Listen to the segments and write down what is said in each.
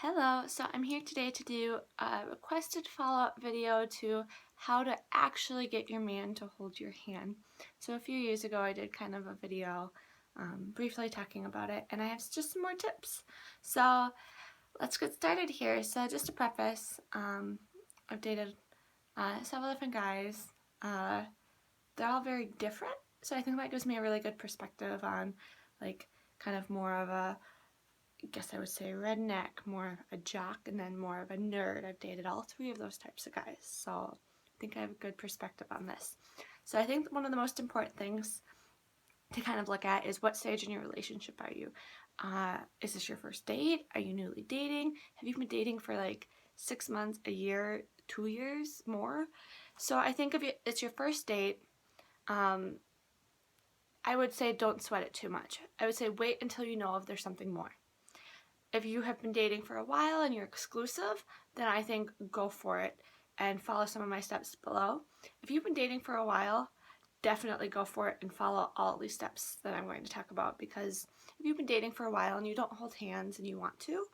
Hello, so I'm here today to do a requested follow-up video to how to actually get your man to hold your hand. So a few years ago I did kind of a video briefly talking about it, and I have just some more tips. So let's get started here. So just to preface, I've dated several different guys. They're all very different, so I think that gives me a really good perspective on like kind of more of a, I guess I would say redneck, more of a jock, and then more of a nerd. I've dated all three of those types of guys, so I think I have a good perspective on this. So I think one of the most important things to kind of look at is what stage in your relationship are you? Is this your first date? Are you newly dating? Have you been dating for like 6 months, a year, 2 years, more? So I think if it's your first date, I would say don't sweat it too much. I would say wait until you know if there's something more. If you have been dating for a while and you're exclusive, then I think go for it and follow some of my steps below. If you've been dating for a while, definitely go for it and follow all these steps that I'm going to talk about, because if you've been dating for a while and you don't hold hands and you want to,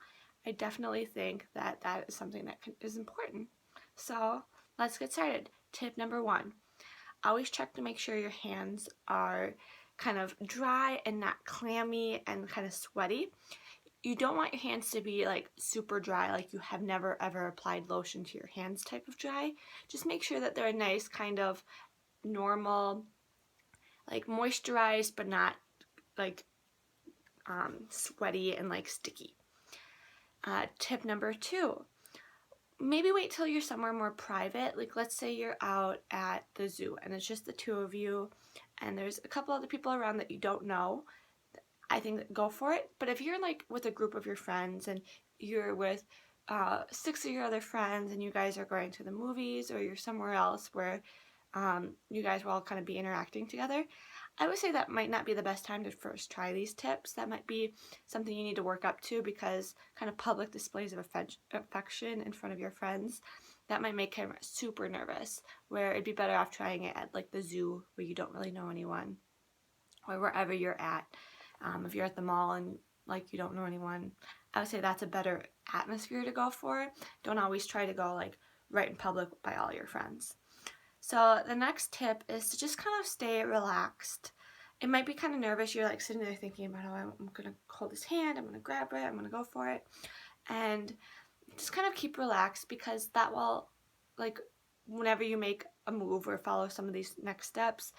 I definitely think that that is something that is important. So let's get started. Tip number 1, always check to make sure your hands are kind of dry and not clammy and kind of sweaty. You don't want your hands to be like super dry, like you have never ever applied lotion to your hands type of dry. Just make sure that they're a nice kind of normal, like moisturized but not like sweaty and like sticky. Tip number 2, maybe wait till you're somewhere more private. Like let's say you're out at the zoo and it's just the two of you and there's a couple other people around that you don't know. I think go for it. But if you're like with a group of your friends and you're with 6 of your other friends and you guys are going to the movies, or you're somewhere else where you guys will all kind of be interacting together, I would say that might not be the best time to first try these tips. That might be something you need to work up to, because kind of public displays of affection in front of your friends, that might make him super nervous, where it'd be better off trying it at like the zoo where you don't really know anyone, or wherever you're at. If you're at the mall and like you don't know anyone, I would say that's a better atmosphere to go for. Don't always try to go like right in public by all your friends. So the next tip is to just kind of stay relaxed. It might be kind of nervous. You're like sitting there thinking about, oh, I'm going to hold his hand, I'm going to grab it, I'm going to go for it. And just kind of keep relaxed, because that will, like, whenever you make a move or follow some of these next steps,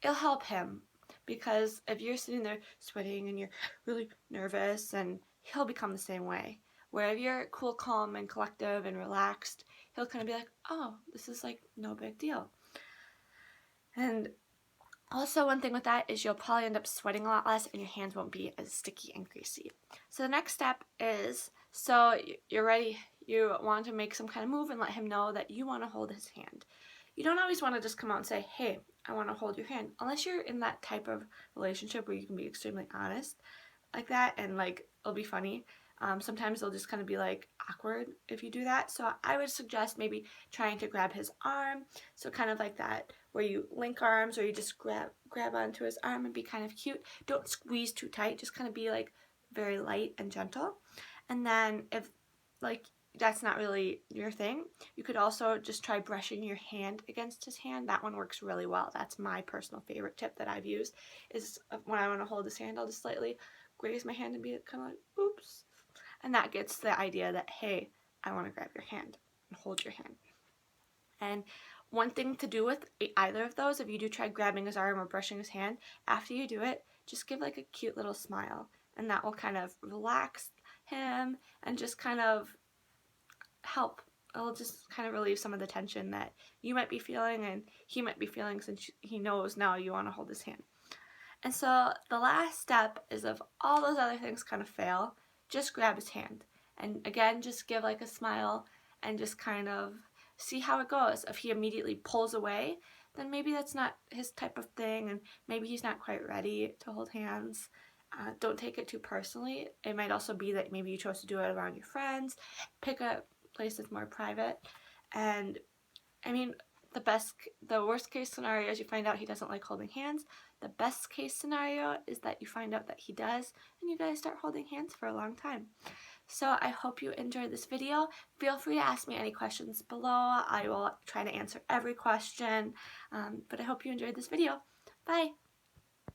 it'll help him. Because if you're sitting there sweating and you're really nervous, and he'll become the same way. Where if you're cool, calm, and collective and relaxed, he'll kind of be like, oh, this is like no big deal. And also one thing with that is you'll probably end up sweating a lot less and your hands won't be as sticky and greasy. So the next step is, so you're ready, you want to make some kind of move and let him know that you want to hold his hand. You don't always want to just come out and say, hey, I want to hold your hand, unless you're in that type of relationship where you can be extremely honest like that, and like it'll be funny. Sometimes it'll just kind of be like awkward if you do that. So I would suggest maybe trying to grab his arm, so kind of like that, where you link arms, or you just grab onto his arm and be kind of cute. Don't squeeze too tight, just kind of be like very light and gentle. And then if like that's not really your thing, you could also just try brushing your hand against his hand. That one works really well. That's my personal favorite tip that I've used, is when I want to hold his hand, I'll just slightly graze my hand and be kind of like, oops. And that gets the idea that, hey, I want to grab your hand and hold your hand. And one thing to do with either of those, if you do try grabbing his arm or brushing his hand, after you do it, just give like a cute little smile. And that will kind of relax him and just kind of help. It'll just kind of relieve some of the tension that you might be feeling and he might be feeling, since he knows now you want to hold his hand. And so the last step is, if all those other things kind of fail, just grab his hand. And again, just give like a smile and just kind of see how it goes. If he immediately pulls away, then maybe that's not his type of thing, and maybe he's not quite ready to hold hands. Don't take it too personally. It might also be that maybe you chose to do it around your friends. Pick a place that's more private. And I mean, the worst case scenario is you find out he doesn't like holding hands. The best case scenario is that you find out that he does, and you guys start holding hands for a long time. So I hope you enjoyed this video. Feel free to ask me any questions below. I will try to answer every question. But I hope you enjoyed this video. Bye!